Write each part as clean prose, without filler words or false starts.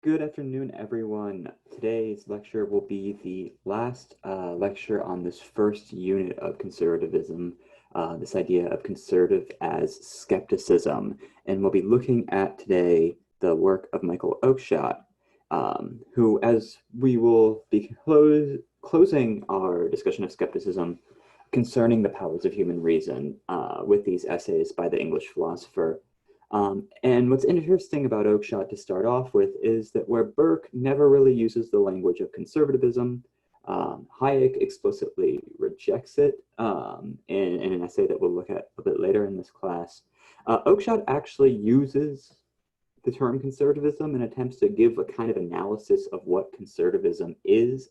Good afternoon, everyone. Today's lecture will be the last lecture on this first unit of conservatism, this idea of conservative as skepticism. And we'll be looking at today the work of Michael Oakeshott, who, as we will be closing our discussion of skepticism concerning the powers of human reason with these essays by the English philosopher. And what's interesting about Oakeshott to start off with is that where Burke never really uses the language of conservatism, Hayek explicitly rejects it in an essay that we'll look at a bit later in this class. Oakeshott actually uses the term conservatism and attempts to give a kind of analysis of what conservatism is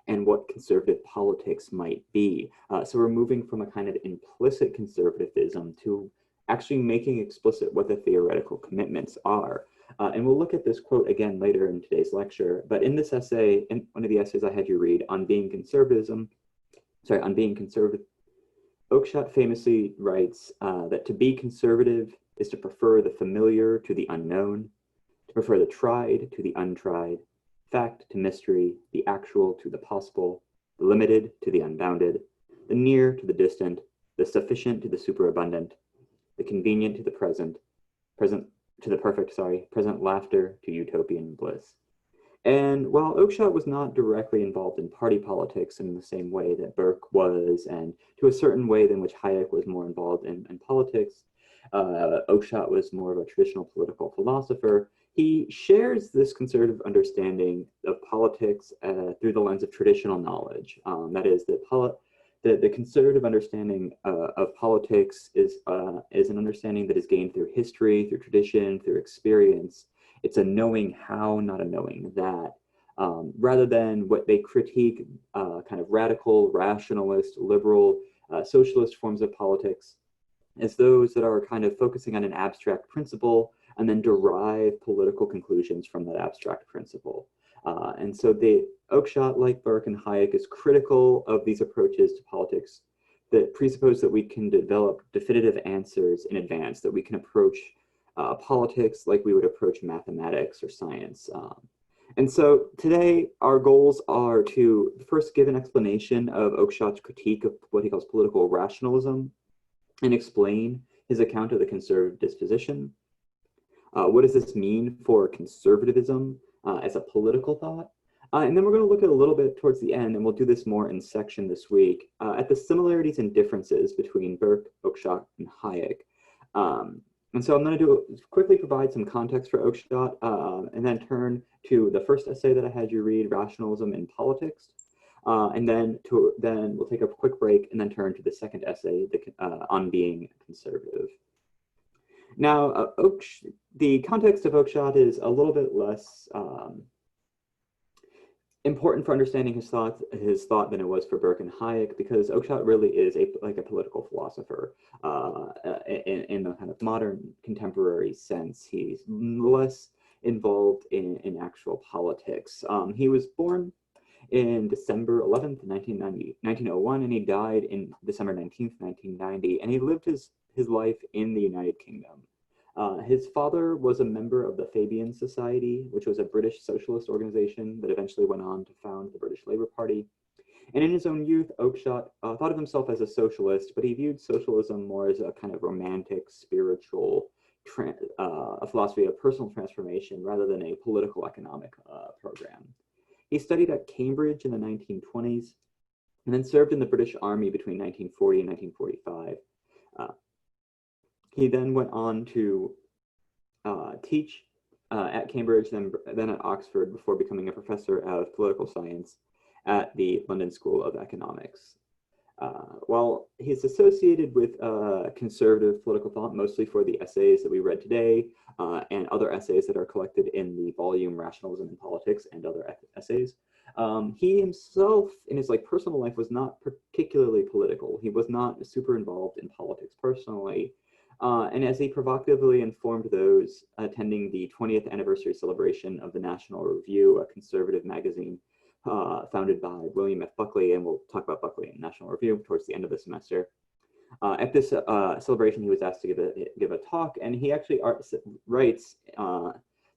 and what conservative politics might be. So we're moving from a kind of implicit conservatism to actually making explicit what the theoretical commitments are. And we'll look at this quote again later in today's lecture. But in this essay, in one of the essays I had you read on being conservative, Oakeshott famously writes that to be conservative is to prefer the familiar to the unknown, to prefer the tried to the untried, fact to mystery, the actual to the possible, the limited to the unbounded, the near to the distant, the sufficient to the superabundant, the convenient to the present to the perfect, present laughter to utopian bliss. And while Oakeshott was not directly involved in party politics in the same way that Burke was, and to a certain way in which Hayek was more involved in politics, Oakeshott was more of a traditional political philosopher. He shares this conservative understanding of politics through the lens of traditional knowledge. That is, that the conservative understanding of politics is an understanding that is gained through history, through tradition, through experience. It's a knowing how, not a knowing that. Rather than what they critique, kind of radical, rationalist, liberal, socialist forms of politics, as those that are kind of focusing on an abstract principle and then derive political conclusions from that abstract principle. And so Oakeshott, like Burke and Hayek, is critical of these approaches to politics that presuppose that we can develop definitive answers in advance, that we can approach politics like we would approach mathematics or science. And so today, our goals are to first give an explanation of Oakeshott's critique of what he calls political rationalism and explain his account of the conservative disposition. What does this mean for conservatism as a political thought? And then we're going to look at a little bit towards the end, and we'll do this more in section this week, at the similarities and differences between Burke, Oakeshott, and Hayek. And so I'm going to quickly provide some context for Oakeshott, and then turn to the first essay that I had you read, Rationalism in Politics. And then we'll take a quick break and then turn to the second essay on being conservative. Now, the context of Oakeshott is a little bit less important for understanding his thought than it was for Burke and Hayek, because Oakeshott really is like a political philosopher in the kind of modern contemporary sense. He's less involved in actual politics. He was born in December 11th, 1901, and he died in December 19th, 1990, and he lived his life in the United Kingdom. His father was a member of the Fabian Society, which was a British socialist organization that eventually went on to found the British Labour Party. And in his own youth, Oakeshott thought of himself as a socialist, but he viewed socialism more as a kind of romantic, spiritual, a philosophy of personal transformation rather than a political economic program. He studied at Cambridge in the 1920s and then served in the British Army between 1940 and 1945. He then went on to teach at Cambridge, then at Oxford, before becoming a professor of political science at the London School of Economics. While he's associated with conservative political thought, mostly for the essays that we read today and other essays that are collected in the volume Rationalism in Politics and other essays, he himself, in his personal life, was not particularly political. He was not super involved in politics personally. And as he provocatively informed those attending the 20th anniversary celebration of the National Review, a conservative magazine founded by William F. Buckley, and we'll talk about Buckley in National Review towards the end of the semester. At this celebration, he was asked to give a talk, and he actually writes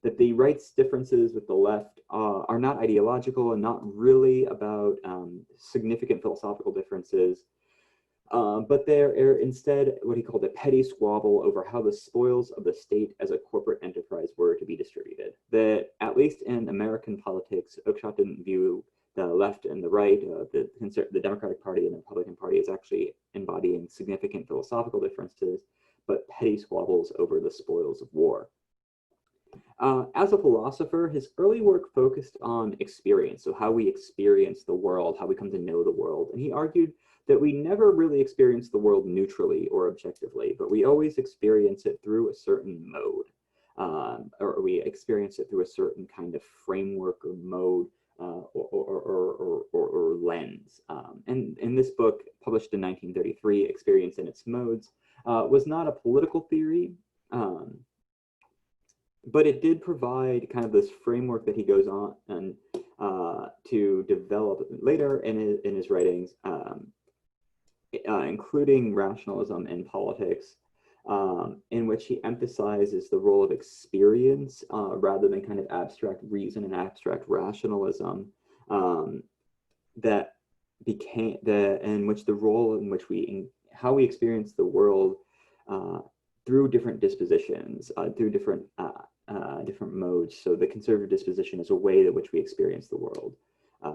that the right's differences with the left are not ideological and not really about significant philosophical differences, but they're instead what he called a petty squabble over how the spoils of the state as a corporate enterprise were to be distributed. That, at least in American politics, Oakeshott didn't view the left and the right, the Democratic Party and the Republican Party, as actually embodying significant philosophical differences, but petty squabbles over the spoils of war. As a philosopher, his early work focused on experience, so how we experience the world, how we come to know the world. And he argued that we never really experience the world neutrally or objectively, but we always experience it through a certain mode, or we experience it through a certain kind of framework or mode or lens. And in this book, published in 1933, Experience and Its Modes, was not a political theory, but it did provide kind of this framework that he goes on and to develop later in his writings, including Rationalism in Politics, in which he emphasizes the role of experience rather than kind of abstract reason and abstract rationalism, that became in which the role in which how we experience the world through different dispositions, through different modes. So the conservative disposition is a way in which we experience the world.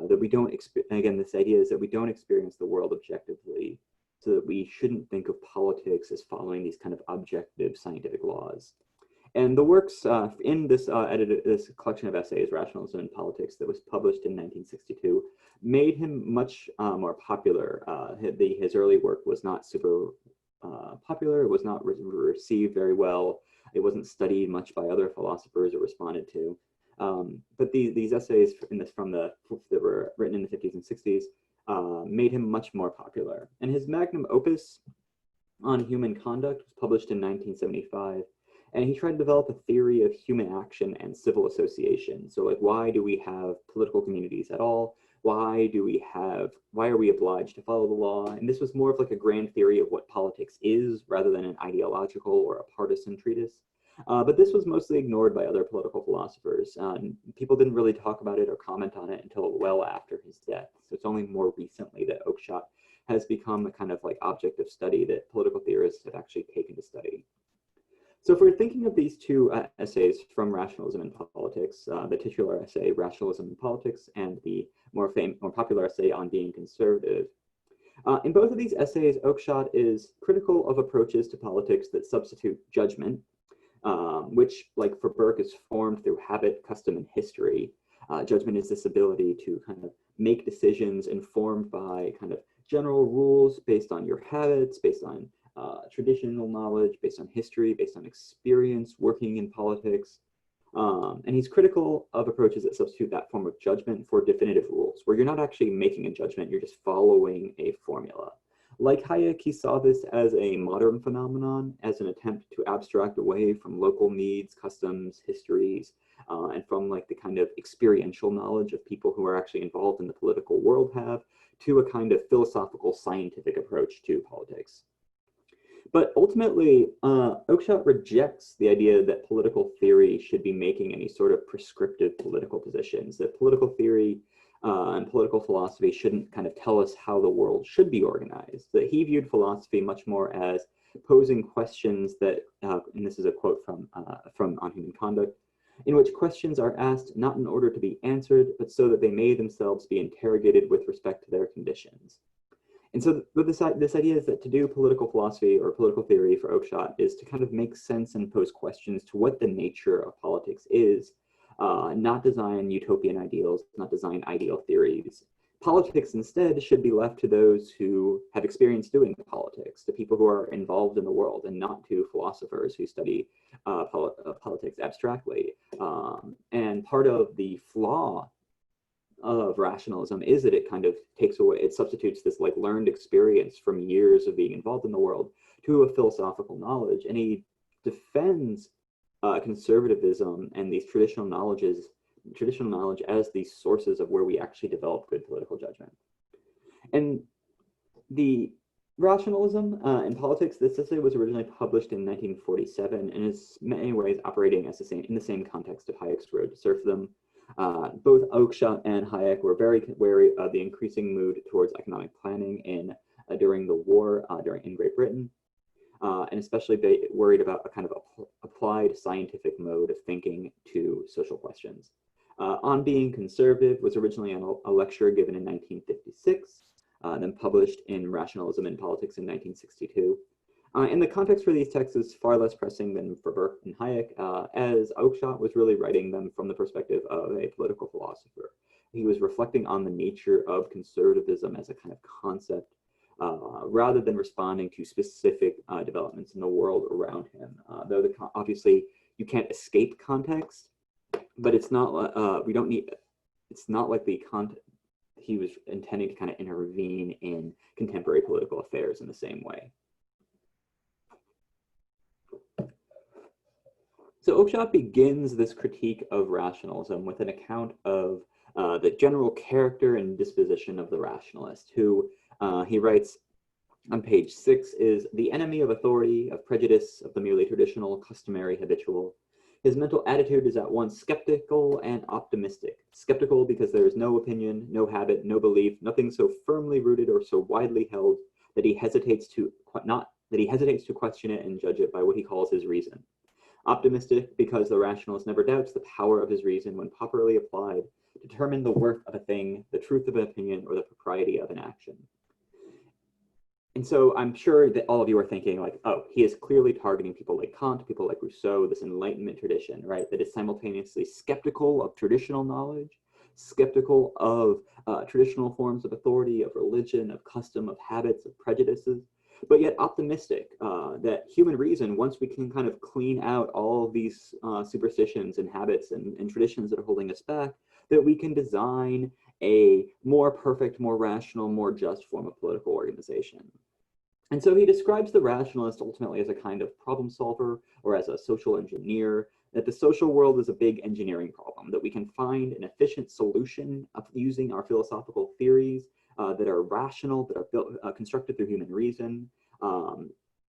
That we don't, again, this idea is that we don't experience the world objectively, so that we shouldn't think of politics as following these kind of objective scientific laws. And the works in this this collection of essays, Rationalism in Politics, that was published in 1962, made him much more popular. His early work was not super popular. It was not received very well. It wasn't studied much by other philosophers or responded to. But these essays that were written in the 50s and 60s made him much more popular. And his magnum opus on human conduct was published in 1975. And he tried to develop a theory of human action and civil association. So, like, why do we have political communities at all? Why are we obliged to follow the law? And this was more of like a grand theory of what politics is rather than an ideological or a partisan treatise. But this was mostly ignored by other political philosophers. People didn't really talk about it or comment on it until well after his death. So it's only more recently that Oakeshott has become a kind of like object of study that political theorists have actually taken to study. So if we're thinking of these two essays from Rationalism in Politics, the titular essay, Rationalism in Politics, and the more popular essay on being conservative, in both of these essays, Oakeshott is critical of approaches to politics that substitute judgment, which, like for Burke, is formed through habit, custom, and history. Judgment is this ability to kind of make decisions informed by kind of general rules based on your habits, based on traditional knowledge, based on history, based on experience working in politics. And he's critical of approaches that substitute that form of judgment for definitive rules, where you're not actually making a judgment, you're just following a formula. Like Hayek, he saw this as a modern phenomenon, as an attempt to abstract away from local needs, customs, histories, and from like the kind of experiential knowledge of people who are actually involved in the political world have, to a kind of philosophical scientific approach to politics. But ultimately, Oakeshott rejects the idea that political theory should be making any sort of prescriptive political positions, that political theory and political philosophy shouldn't kind of tell us how the world should be organized, that he viewed philosophy much more as posing questions that, and this is a quote from On Human Conduct, in which questions are asked not in order to be answered, but so that they may themselves be interrogated with respect to their conditions. And so this idea is that to do political philosophy or political theory for Oakeshott is to kind of make sense and pose questions to what the nature of politics is, not design utopian ideals, not design ideal theories. Politics instead should be left to those who have experience doing politics, to people who are involved in the world, and not to philosophers who study politics abstractly. And part of the flaw of rationalism is that it kind of takes away, it substitutes this like learned experience from years of being involved in the world to a philosophical knowledge. And he defends conservatism and these traditional knowledge as these sources of where we actually develop good political judgment. And the Rationalism in politics, this essay was originally published in 1947 and is in many ways operating as in the same context of Hayek's Road to Serfdom. Both Oakeshott and Hayek were very wary of the increasing mood towards economic planning during the war in Great Britain, and especially worried about a kind of applied scientific mode of thinking to social questions. On Being Conservative was originally a lecture given in 1956, then published in Rationalism in Politics in 1962. And the context for these texts is far less pressing than for Burke and Hayek, as Oakeshott was really writing them from the perspective of a political philosopher. He was reflecting on the nature of conservatism as a kind of concept, rather than responding to specific developments in the world around him. Though obviously you can't escape context, but it's not it's not like the context he was intending to kind of intervene in contemporary political affairs in the same way. So Oakeshott begins this critique of rationalism with an account of the general character and disposition of the rationalist, who he writes on page 6 is the enemy of authority, of prejudice, of the merely traditional, customary, habitual. His mental attitude is at once skeptical and optimistic. Skeptical because there is no opinion, no habit, no belief, nothing so firmly rooted or so widely held that he hesitates to question it and judge it by what he calls his reason. Optimistic because the rationalist never doubts the power of his reason when properly applied to determine the worth of a thing, the truth of an opinion, or the propriety of an action. And so I'm sure that all of you are thinking like, oh, he is clearly targeting people like Kant, people like Rousseau, this Enlightenment tradition, right? That is simultaneously skeptical of traditional knowledge, skeptical of traditional forms of authority, of religion, of custom, of habits, of prejudices, but yet optimistic that human reason, once we can kind of clean out all of these superstitions and habits and traditions that are holding us back, that we can design a more perfect, more rational, more just form of political organization. And so he describes the rationalist ultimately as a kind of problem solver or as a social engineer, that the social world is a big engineering problem, that we can find an efficient solution of using our philosophical theories that are rational, that are built, constructed through human reason.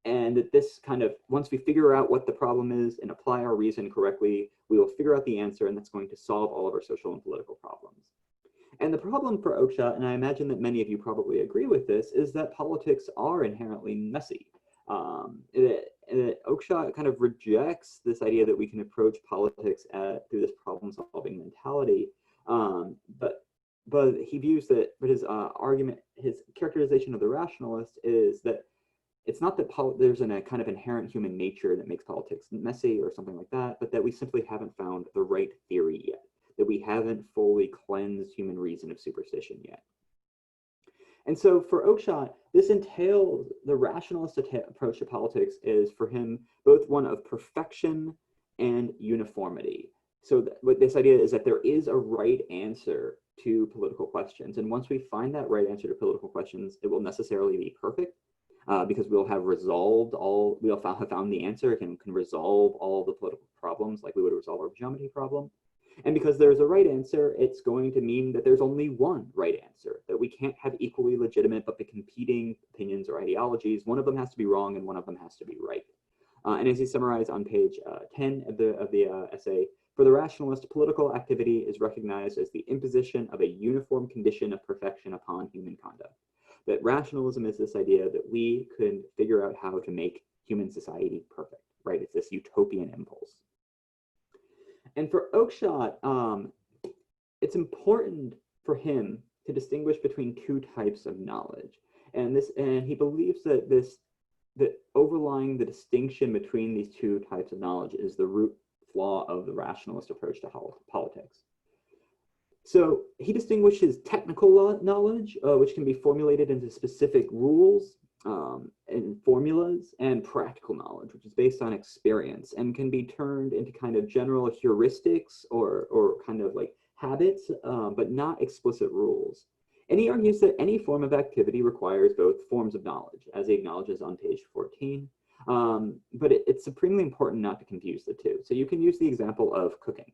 And that this kind of, once we figure out what the problem is and apply our reason correctly, we will figure out the answer, and that's going to solve all of our social and political problems. And the problem for Oakeshott, and I imagine that many of you probably agree with this, is that politics are inherently messy. Oakeshott kind of rejects this idea that we can approach politics through this problem-solving mentality, but he views that, but his argument, his characterization of the rationalist is that it's not that there's a kind of inherent human nature that makes politics messy or something like that, but that we simply haven't found the right theory yet, that we haven't fully cleansed human reason of superstition yet. And so for Oakeshott, this entails, the rationalist approach to politics is for him both one of perfection and uniformity. So what this idea is that there is a right answer to political questions. And once we find that right answer to political questions, it will necessarily be perfect because we'll have resolved we'll have found the answer and can resolve all the political problems like we would resolve our geometry problem. And because there's a right answer, it's going to mean that there's only one right answer, that we can't have equally legitimate but competing opinions or ideologies. One of them has to be wrong and one of them has to be right. And as he summarized on page 10 of the essay, for the rationalist, political activity is recognized as the imposition of a uniform condition of perfection upon human conduct. That rationalism is this idea that we could figure out how to make human society perfect, right? It's this utopian impulse. And for Oakeshott, it's important for him to distinguish between two types of knowledge. And he believes that overlying the distinction between these two types of knowledge is the root flaw of the rationalist approach to politics. So he distinguishes technical knowledge, which can be formulated into specific rules and formulas, and practical knowledge, which is based on experience and can be turned into kind of general heuristics or kind of like habits, but not explicit rules. And he argues that any form of activity requires both forms of knowledge, as he acknowledges on page 14. But it's supremely important not to confuse the two. So you can use the example of cooking.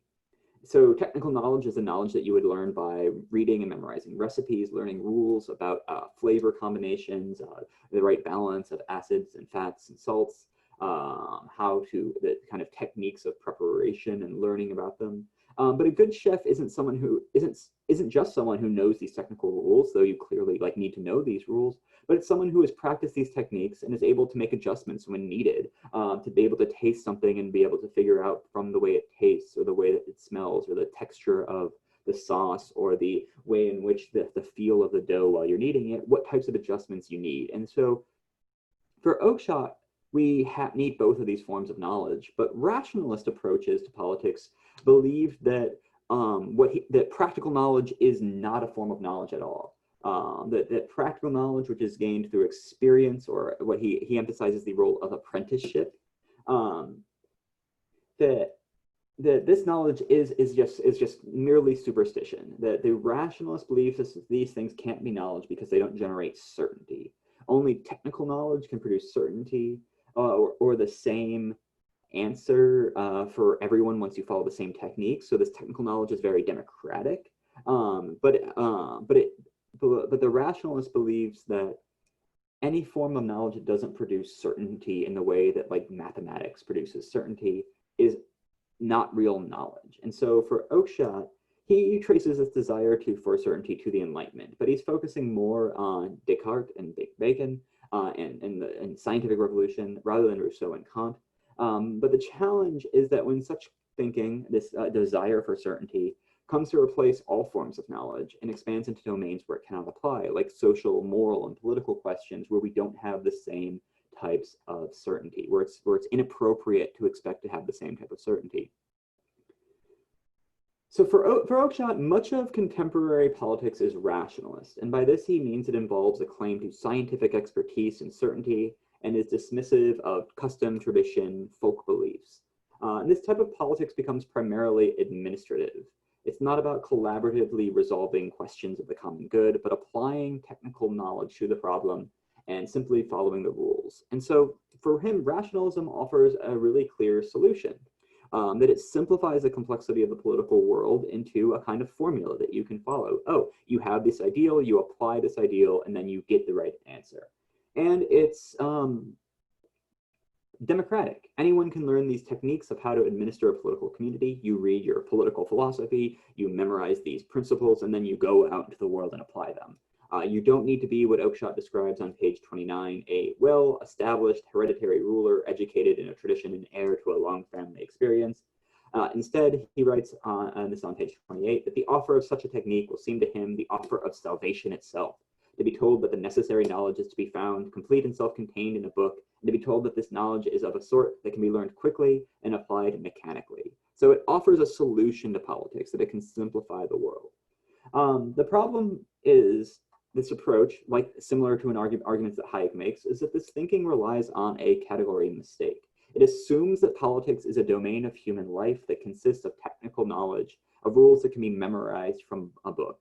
So technical knowledge is the knowledge that you would learn by reading and memorizing recipes, learning rules about flavor combinations, the right balance of acids and fats and salts, the kind of techniques of preparation and learning about them. But a good chef isn't someone who isn't just someone who knows these technical rules, though you clearly need to know these rules, but it's someone who has practiced these techniques and is able to make adjustments when needed, to be able to taste something and be able to figure out from the way it tastes or the way that it smells or the texture of the sauce or the way in which the feel of the dough while you're kneading it, what types of adjustments you need. And so for Oakeshott, we need both of these forms of knowledge, but rationalist approaches to politics believe that that practical knowledge is not a form of knowledge at all. That practical knowledge, which is gained through experience, or what he emphasizes the role of apprenticeship, that this knowledge is just merely superstition. That the rationalist believes these things can't be knowledge because they don't generate certainty. Only technical knowledge can produce certainty, or the same answer for everyone once you follow the same techniques. So this technical knowledge is very democratic, but the rationalist believes that any form of knowledge that doesn't produce certainty in the way that mathematics produces certainty is not real knowledge. And so for Oakeshott, he traces this desire for certainty to the Enlightenment, but he's focusing more on Descartes and Bacon and the scientific revolution rather than Rousseau and Kant. But the challenge is that when such thinking, this desire for certainty, comes to replace all forms of knowledge and expands into domains where it cannot apply, like social, moral, and political questions where we don't have the same types of certainty, where it's inappropriate to expect to have the same type of certainty. So for Oakeshott, much of contemporary politics is rationalist, and by this he means it involves a claim to scientific expertise and certainty, and is dismissive of custom, tradition, folk beliefs. And this type of politics becomes primarily administrative. It's not about collaboratively resolving questions of the common good, but applying technical knowledge to the problem and simply following the rules. And so for him, rationalism offers a really clear solution, that it simplifies the complexity of the political world into a kind of formula that you can follow. Oh, you have this ideal, you apply this ideal, and then you get the right answer. And it's democratic. Anyone can learn these techniques of how to administer a political community. You read your political philosophy, you memorize these principles, and then you go out into the world and apply them. You don't need to be what Oakeshott describes on page 29, a well-established hereditary ruler educated in a tradition and heir to a long family experience. Instead, he writes on this on page 28, that the offer of such a technique will seem to him the offer of salvation itself. To be told that the necessary knowledge is to be found complete and self-contained in a book, and to be told that this knowledge is of a sort that can be learned quickly and applied mechanically. So it offers a solution to politics, that it can simplify the world. The problem is this approach, similar to an argument that Hayek makes, is that this thinking relies on a category mistake. It assumes that politics is a domain of human life that consists of technical knowledge, of rules that can be memorized from a book.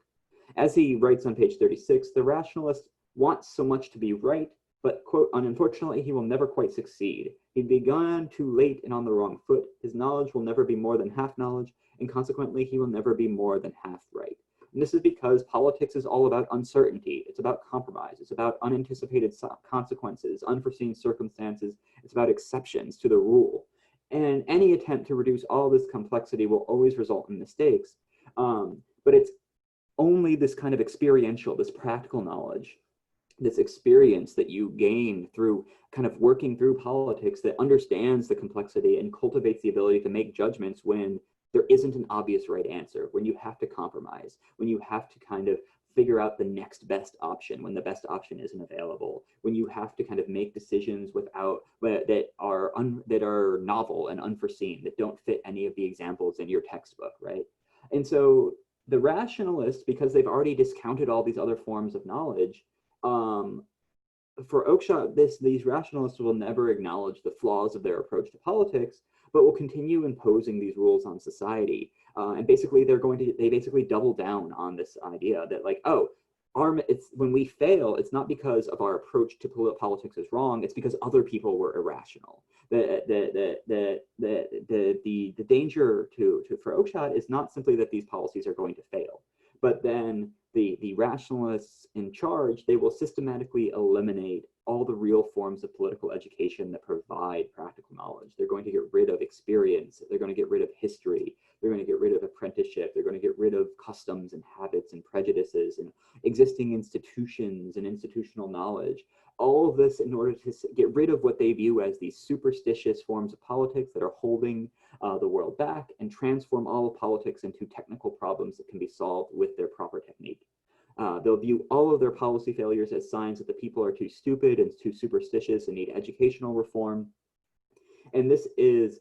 As he writes on page 36, the rationalist wants so much to be right, but, quote, unfortunately, he will never quite succeed. He'd begun too late and on the wrong foot. His knowledge will never be more than half knowledge, and consequently, he will never be more than half right. And this is because politics is all about uncertainty. It's about compromise. It's about unanticipated consequences, unforeseen circumstances. It's about exceptions to the rule. And any attempt to reduce all this complexity will always result in mistakes. But it's only this kind of experiential, this practical knowledge, this experience that you gain through kind of working through politics that understands the complexity and cultivates the ability to make judgments when there isn't an obvious right answer, when you have to compromise, when you have to kind of figure out the next best option, when the best option isn't available, when you have to kind of make decisions that are novel and unforeseen, that don't fit any of the examples in your textbook, right? And so the rationalists, because they've already discounted all these other forms of knowledge, for Oakeshott, these rationalists will never acknowledge the flaws of their approach to politics, but will continue imposing these rules on society. And basically, they basically double down on this idea that it's when we fail, it's not because of our approach to politics is wrong. It's because other people were irrational. The danger for Oakeshott is not simply that these policies are going to fail, but then the rationalists in charge, they will systematically eliminate all the real forms of political education that provide practical knowledge. They're going to get rid of experience. They're going to get rid of history. They're going to get rid of apprenticeship. They're going to get rid of customs and habits and prejudices and existing institutions and institutional knowledge. All of this in order to get rid of what they view as these superstitious forms of politics that are holding the world back, and transform all of politics into technical problems that can be solved with their proper technique. They'll view all of their policy failures as signs that the people are too stupid and too superstitious and need educational reform. And this is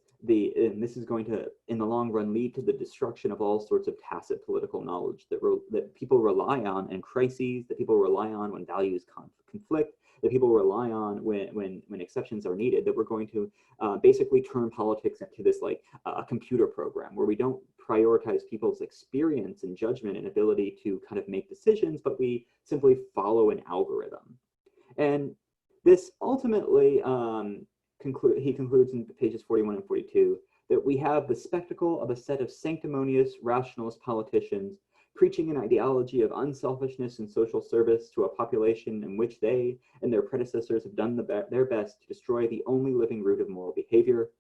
going to, in the long run, lead to the destruction of all sorts of tacit political knowledge that people rely on in crises, that people rely on when values conflict, that people rely on when exceptions are needed, that we're going to basically turn politics into this like a computer program where we don't prioritize people's experience and judgment and ability to kind of make decisions, but we simply follow an algorithm. And this ultimately, he concludes in pages 41 and 42, that we have the spectacle of a set of sanctimonious rationalist politicians preaching an ideology of unselfishness and social service to a population in which they and their predecessors have done their best to destroy the only living root of moral behavior,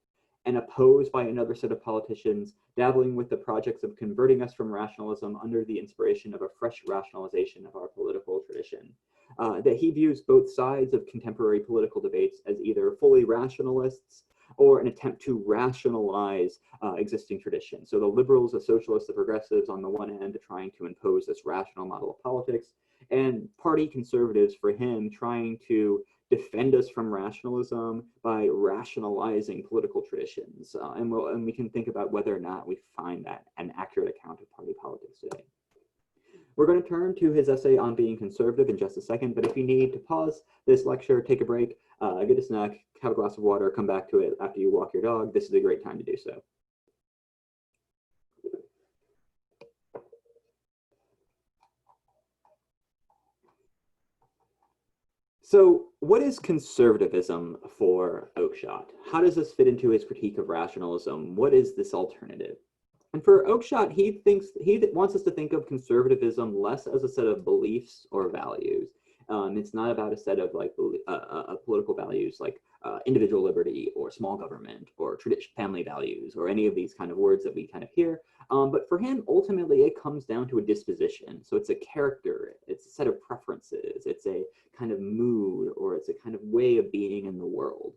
and opposed by another set of politicians dabbling with the projects of converting us from rationalism under the inspiration of a fresh rationalization of our political tradition. That he views both sides of contemporary political debates as either fully rationalists or an attempt to rationalize existing traditions. So the liberals, the socialists, the progressives on the one end trying to impose this rational model of politics, and party conservatives for him trying to defend us from rationalism by rationalizing political traditions. And we can think about whether or not we find that an accurate account of party politics today. We're going to turn to his essay on being conservative in just a second, but if you need to pause this lecture, take a break, get a snack, have a glass of water, come back to it after you walk your dog, this is a great time to do so. So what is conservatism for Oakeshott? How does this fit into his critique of rationalism? What is this alternative? And for Oakeshott, he wants us to think of conservatism less as a set of beliefs or values. It's not about a set of like political values like individual liberty or small government or traditional family values or any of these kind of words that we kind of hear. But for him, ultimately, it comes down to a disposition. So it's a character, it's a set of preferences, it's a kind of mood, or it's a kind of way of being in the world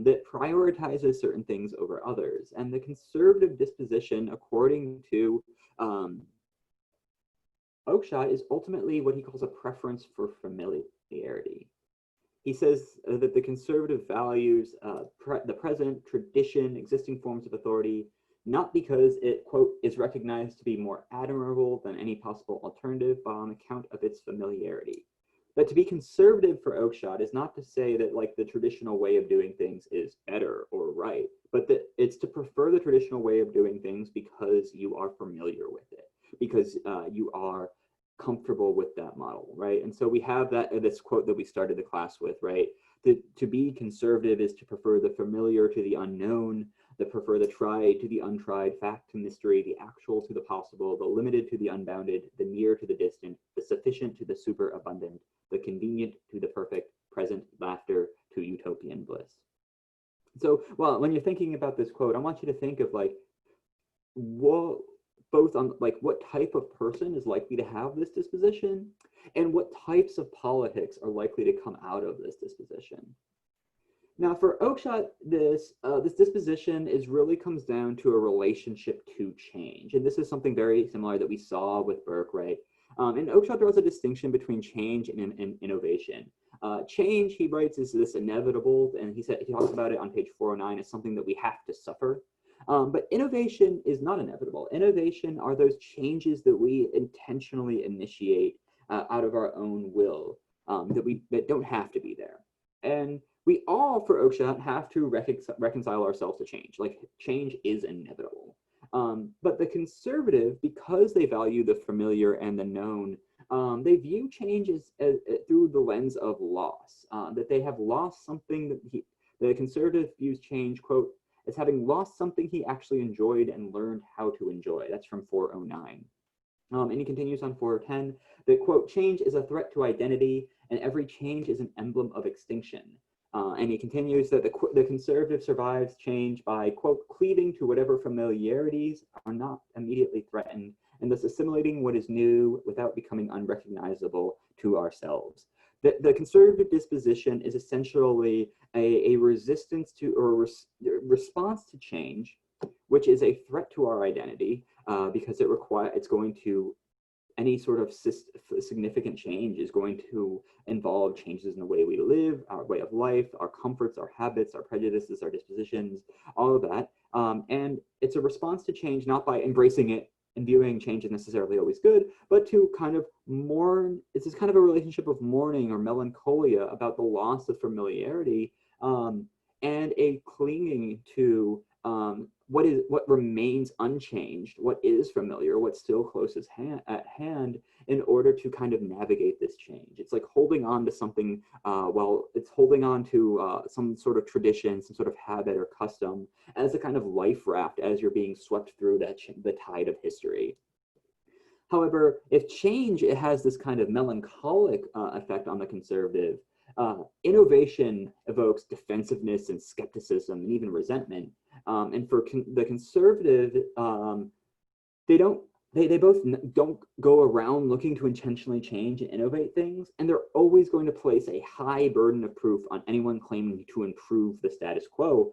that prioritizes certain things over others. And the conservative disposition, according to Oakeshott, is ultimately what he calls a preference for familiarity. He says that the conservative values the present tradition, existing forms of authority, not because it, quote, is recognized to be more admirable than any possible alternative, but on account of its familiarity. But to be conservative for Oakeshott is not to say that like the traditional way of doing things is better or right, but that it's to prefer the traditional way of doing things because you are familiar with it, because you are comfortable with that model, right? And so we have this quote that we started the class with, right? To be conservative is to prefer the familiar to the unknown, to prefer the tried to the untried, fact to mystery, the actual to the possible, the limited to the unbounded, the near to the distant, the sufficient to the superabundant, the convenient to the perfect, present laughter to utopian bliss. So, well, when you're thinking about this quote, I want you to think of like, both on like what type of person is likely to have this disposition and what types of politics are likely to come out of this disposition. Now for Oakeshott, this disposition really comes down to a relationship to change. And this is something very similar that we saw with Burke, right? And Oakeshott draws a distinction between change and innovation. Change, he writes, is this inevitable, and he talks about it on page 409 as something that we have to suffer. But innovation is not inevitable. Innovation are those changes that we intentionally initiate out of our own will, that don't have to be there. And we all, for Oakeshott, have to reconcile ourselves to change. Like, change is inevitable. But the conservative, because they value the familiar and the known they view change as through the lens of loss, that they have lost something that the conservative views change, quote, as having lost something he actually enjoyed and learned how to enjoy. That's from 409. And he continues on 410 that, quote, change is a threat to identity and every change is an emblem of extinction. And he continues that the conservative survives change by, quote, cleaving to whatever familiarities are not immediately threatened and thus assimilating what is new without becoming unrecognizable to ourselves. The conservative disposition is essentially a resistance to or response to change, which is a threat to our identity because it's going to, any sort of significant change is going to involve changes in the way we live, our way of life, our comforts, our habits, our prejudices, our dispositions, all of that. And it's a response to change, not by embracing it and viewing change as necessarily always good, but to kind of mourn. It's this kind of a relationship of mourning or melancholia about the loss of familiarity and a clinging to what remains unchanged, what is familiar, what's still close at hand, in order to kind of navigate this change. It's like holding on to something, it's holding on to some sort of tradition, some sort of habit or custom as a kind of life raft as you're being swept through the tide of history. However, if change, it has this kind of melancholic effect on the conservative. Innovation evokes defensiveness and skepticism and even resentment. And for the conservative, they both don't go around looking to intentionally change and innovate things, and they're always going to place a high burden of proof on anyone claiming to improve the status quo,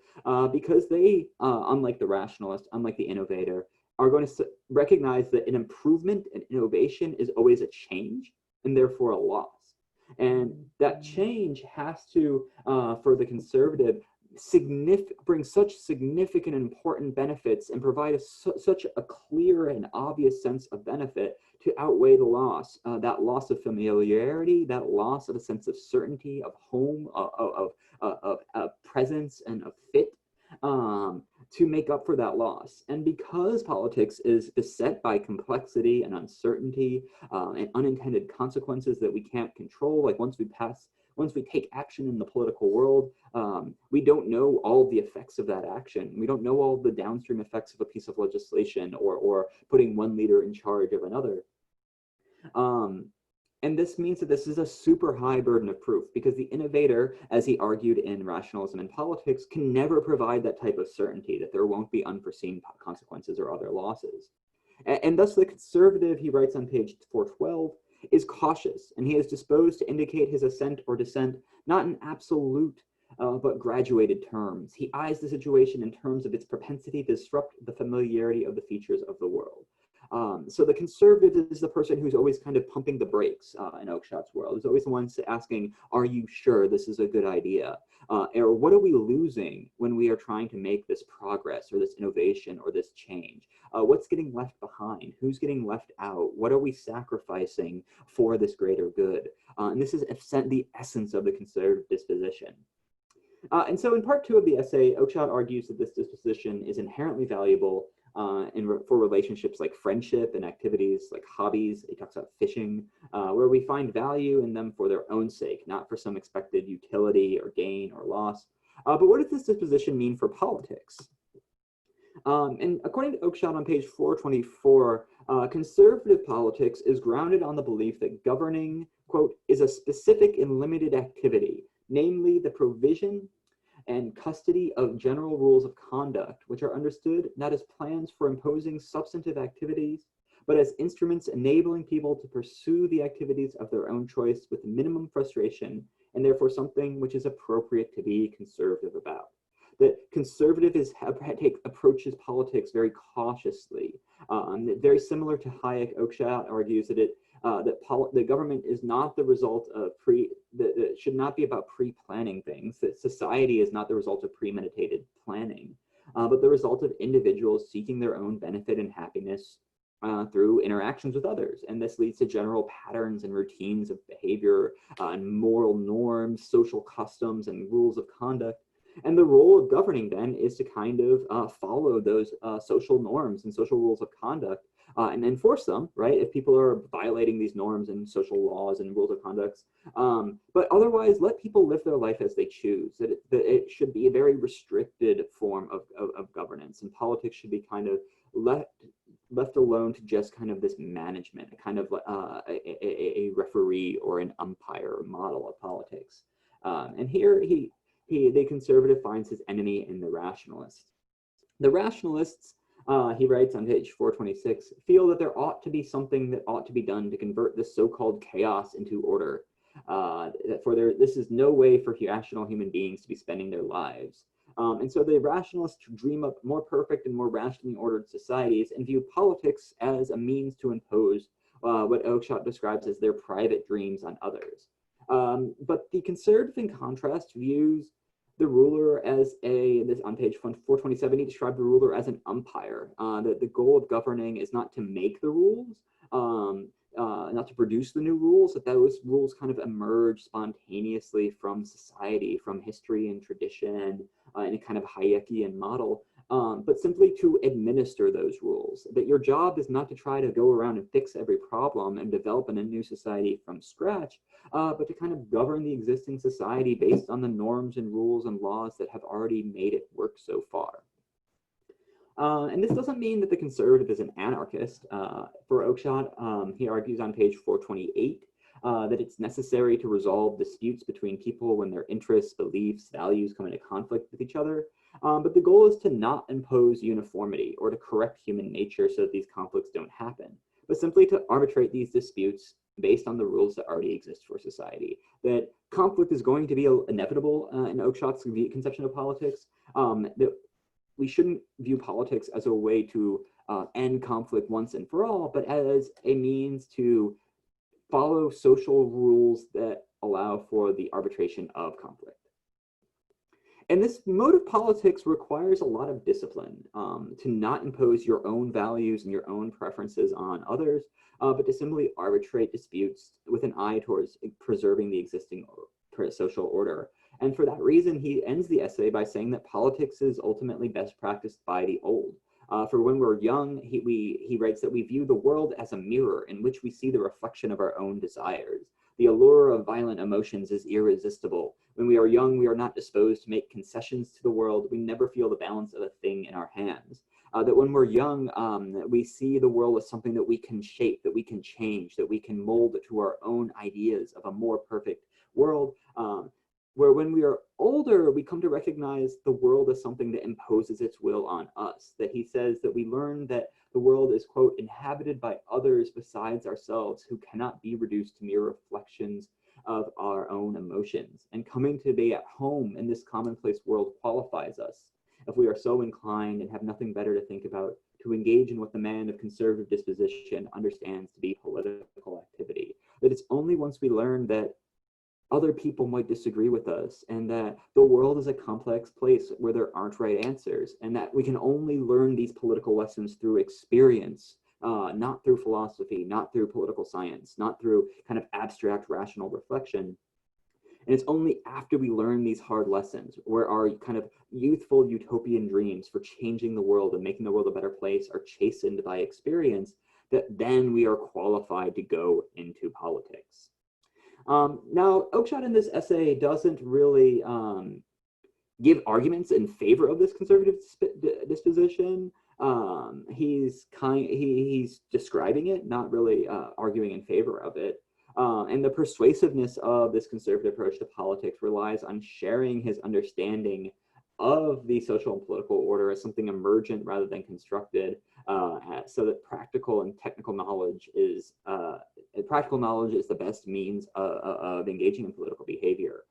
because they, unlike the rationalist, unlike the innovator, are going to recognize that an improvement and innovation is always a change and therefore a loss. And that change has to, for the conservative, bring such significant and important benefits and provide such a clear and obvious sense of benefit to outweigh the loss, that loss of familiarity, that loss of a sense of certainty, of home, of presence, and of fit, to make up for that loss. And because politics is beset by complexity and uncertainty and unintended consequences that we can't control, like once we take action in the political world, we don't know all of the effects of that action. We don't know all of the downstream effects of a piece of legislation or putting one leader in charge of another. And this means that this is a super high burden of proof, because the innovator, as he argued in Rationalism and Politics, can never provide that type of certainty that there won't be unforeseen consequences or other losses. And thus the conservative, he writes on page 412, is cautious, and he is disposed to indicate his assent or dissent not in absolute but graduated terms. He eyes the situation in terms of its propensity to disrupt the familiarity of the features of the world. So the conservative is the person who's always kind of pumping the brakes in Oakeshott's world. He's always the one asking, are you sure this is a good idea? Or what are we losing when we are trying to make this progress or this innovation or this change? What's getting left behind? Who's getting left out? What are we sacrificing for this greater good? And this is the essence of the conservative disposition. And so in part 2 of the essay, Oakeshott argues that this disposition is inherently valuable for relationships like friendship and activities like hobbies. He talks about fishing, where we find value in them for their own sake, not for some expected utility or gain or loss. But what does this disposition mean for politics? And according to Oakeshott on page 424, conservative politics is grounded on the belief that governing, quote, is a specific and limited activity, namely the provision and custody of general rules of conduct, which are understood not as plans for imposing substantive activities, but as instruments enabling people to pursue the activities of their own choice with minimum frustration, and therefore something which is appropriate to be conservative about. The conservative approaches politics very cautiously. Very similar to Hayek, Oakeshott argues that the government is not the result of that should not be about pre-planning things, that society is not the result of premeditated planning, but the result of individuals seeking their own benefit and happiness through interactions with others. And this leads to general patterns and routines of behavior and moral norms, social customs and rules of conduct. And the role of governing then is to kind of follow those social norms and social rules of conduct and enforce them, right? If people are violating these norms and social laws and rules of conduct, but otherwise let people live their life as they choose. That it should be a very restricted form of governance, and politics should be kind of left alone to just kind of this management, kind of a referee or an umpire model of politics. And here the conservative finds his enemy in the rationalists. The rationalists, he writes on page 426, feel that there ought to be something that ought to be done to convert this so-called chaos into order. This is no way for rational human beings to be spending their lives. And so the rationalists dream up more perfect and more rationally ordered societies and view politics as a means to impose what Oakeshott describes as their private dreams on others. But the conservative, in contrast, views the ruler as on page 427, he described the ruler as an umpire. That the goal of governing is not to make the rules, not to produce the new rules, that those rules kind of emerge spontaneously from society, from history and tradition, in a kind of Hayekian model, but simply to administer those rules. That your job is not to try to go around and fix every problem and develop a new society from scratch, but to kind of govern the existing society based on the norms and rules and laws that have already made it work so far. And this doesn't mean that the conservative is an anarchist. For Oakeshott, he argues on page 428 that it's necessary to resolve disputes between people when their interests, beliefs, values come into conflict with each other. But the goal is to not impose uniformity or to correct human nature so that these conflicts don't happen, but simply to arbitrate these disputes based on the rules that already exist for society. That conflict is going to be inevitable in Oakeshott's conception of politics. That we shouldn't view politics as a way to end conflict once and for all, but as a means to follow social rules that allow for the arbitration of conflict. And this mode of politics requires a lot of discipline to not impose your own values and your own preferences on others, but to simply arbitrate disputes with an eye towards preserving the existing social order. And for that reason, he ends the essay by saying that politics is ultimately best practiced by the old. For when we're young, he writes that we view the world as a mirror in which we see the reflection of our own desires. The allure of violent emotions is irresistible. When we are young, we are not disposed to make concessions to the world. We never feel the balance of a thing in our hands. That when we're young, we see the world as something that we can shape, that we can change, that we can mold to our own ideas of a more perfect world. Where when we are older, we come to recognize the world as something that imposes its will on us. That he says that we learn that the world is, quote, inhabited by others besides ourselves who cannot be reduced to mere reflections of our own emotions. And coming to be at home in this commonplace world qualifies us, if we are so inclined and have nothing better to think about, to engage in what the man of conservative disposition understands to be political activity. That it's only once we learn that other people might disagree with us, and that the world is a complex place where there aren't right answers, and that we can only learn these political lessons through experience, not through philosophy, not through political science, not through kind of abstract rational reflection. And it's only after we learn these hard lessons, where our kind of youthful utopian dreams for changing the world and making the world a better place are chastened by experience, that then we are qualified to go into politics. Now, Oakeshott in this essay doesn't really give arguments in favor of this conservative disposition. He's describing it, not really arguing in favor of it. And the persuasiveness of this conservative approach to politics relies on sharing his understanding of the social and political order as something emergent rather than constructed, so that practical and technical knowledge is the best means of engaging in political behavior.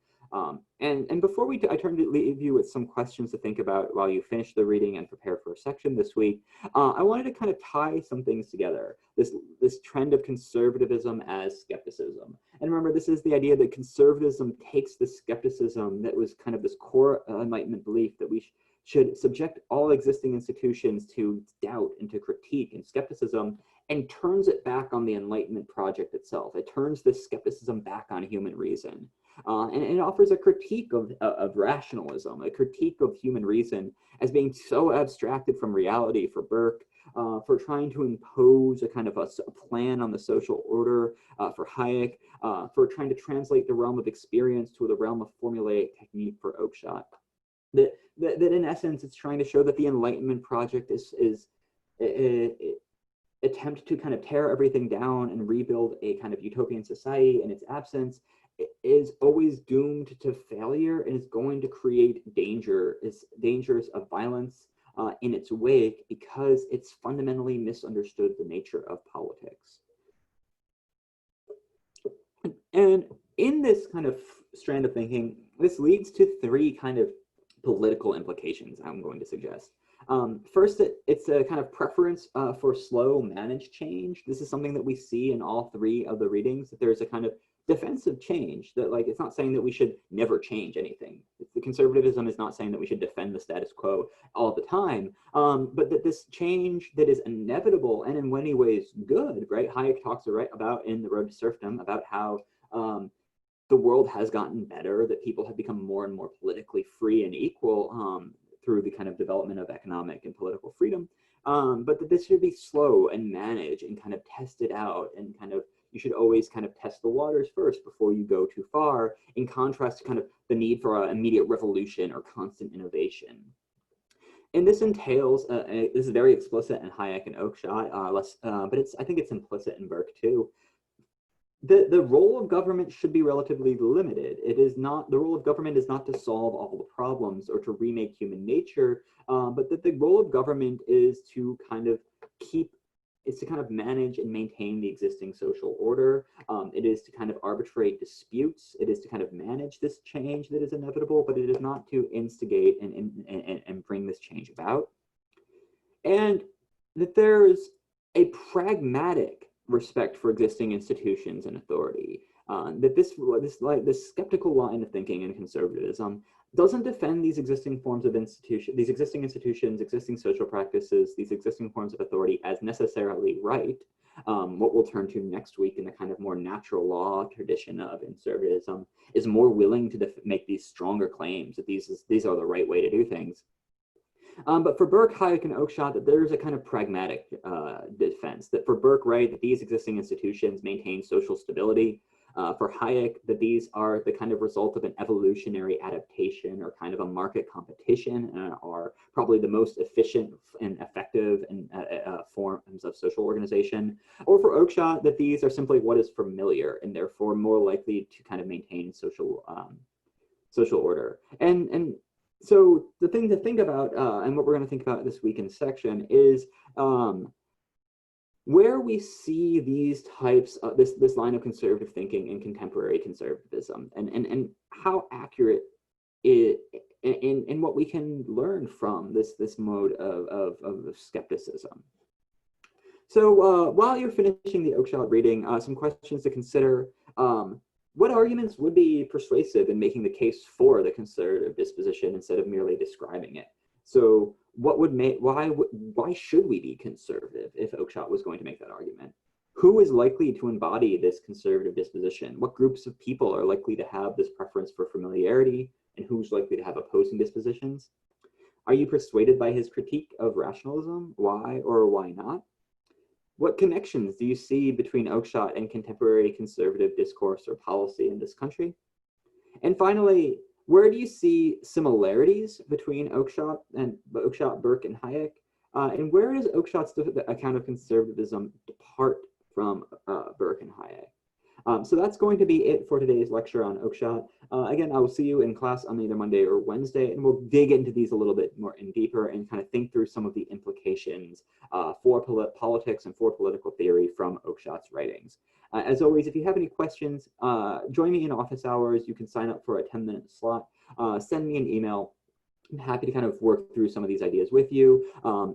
And before I turn to leave you with some questions to think about while you finish the reading and prepare for a section this week, I wanted to kind of tie some things together. This trend of conservatism as skepticism. And remember, this is the idea that conservatism takes the skepticism that was kind of this core Enlightenment belief that we should subject all existing institutions to doubt and to critique and skepticism, and turns it back on the Enlightenment project itself. It turns this skepticism back on human reason. And it offers a critique of rationalism, a critique of human reason as being so abstracted from reality for Burke, for trying to impose a kind of a plan on the social order for Hayek, for trying to translate the realm of experience to the realm of formulaic technique for Oakeshott. That in essence, it's trying to show that the Enlightenment project is attempt to kind of tear everything down and rebuild a kind of utopian society in its absence is always doomed to failure and is going to create dangers of violence in its wake, because it's fundamentally misunderstood the nature of politics. And in this kind of strand of thinking, this leads to three kind of political implications I'm going to suggest. First, it's a kind of preference for slow managed change. This is something that we see in all three of the readings, that there's a kind of defensive change, that like, it's not saying that we should never change anything. The conservatism is not saying that we should defend the status quo all the time, but that this change that is inevitable and in many ways good, right? Hayek talks about in The Road to Serfdom about how the world has gotten better, that people have become more and more politically free and equal through the kind of development of economic and political freedom, but that this should be slow and managed and kind of tested out, and kind of, you should always kind of test the waters first before you go too far, in contrast to kind of the need for an immediate revolution or constant innovation. And this entails, this is very explicit in Hayek and Oakeshott, but I think it's implicit in Burke too. The role of government should be relatively limited. It is not, the role of government is not to solve all the problems or to remake human nature, but that the role of government is to kind of manage and maintain the existing social order. It is to kind of arbitrate disputes. It is to kind of manage this change that is inevitable, but it is not to instigate and bring this change about. And that there's a pragmatic respect for existing institutions and authority. That this skeptical line of thinking in conservatism doesn't defend these existing forms of these existing institutions, existing social practices, these existing forms of authority as necessarily right. What we'll turn to next week in the kind of more natural law tradition of conservatism is more willing to make these stronger claims that these are the right way to do things. But for Burke, Hayek, and Oakeshott, that there's a kind of pragmatic defense. That for Burke, right, that these existing institutions maintain social stability. For Hayek, that these are the kind of result of an evolutionary adaptation or kind of a market competition, and are probably the most efficient and effective forms of social organization. Or for Oakeshott, that these are simply what is familiar and therefore more likely to kind of maintain social order. And so the thing to think about, and what we're going to think about this week in section, is where we see these types of this line of conservative thinking in contemporary conservatism, and how accurate it in what we can learn from this mode of skepticism. So while you're finishing the Oakeshott reading, some questions to consider. What arguments would be persuasive in making the case for the conservative disposition instead of merely describing it? So what would make, why should we be conservative if Oakeshott was going to make that argument? Who is likely to embody this conservative disposition? What groups of people are likely to have this preference for familiarity, and who's likely to have opposing dispositions? Are you persuaded by his critique of rationalism? Why or why not? What connections do you see between Oakeshott and contemporary conservative discourse or policy in this country? And finally, where do you see similarities between Oakeshott, Burke, and Hayek? And where does Oakeshott's account of conservatism depart from Burke and Hayek? So that's going to be it for today's lecture on Oakeshott. Again, I will see you in class on either Monday or Wednesday, and we'll dig into these a little bit more in deeper and kind of think through some of the implications for politics and for political theory from Oakeshott's writings. As always, if you have any questions, join me in office hours. You can sign up for a 10-minute slot. Send me an email. I'm happy to kind of work through some of these ideas with you.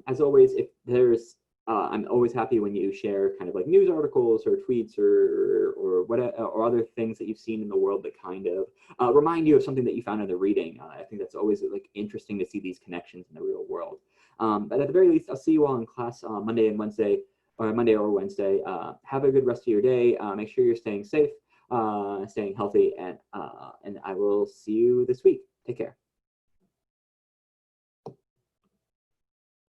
As always, if there's I'm always happy when you share kind of like news articles or tweets or other things that you've seen in the world that kind of remind you of something that you found in the reading. I think that's always like interesting to see these connections in the real world. But at the very least, I'll see you all in class Monday or Wednesday. Have a good rest of your day. Make sure you're staying safe. staying healthy, and I will see you this week. Take care.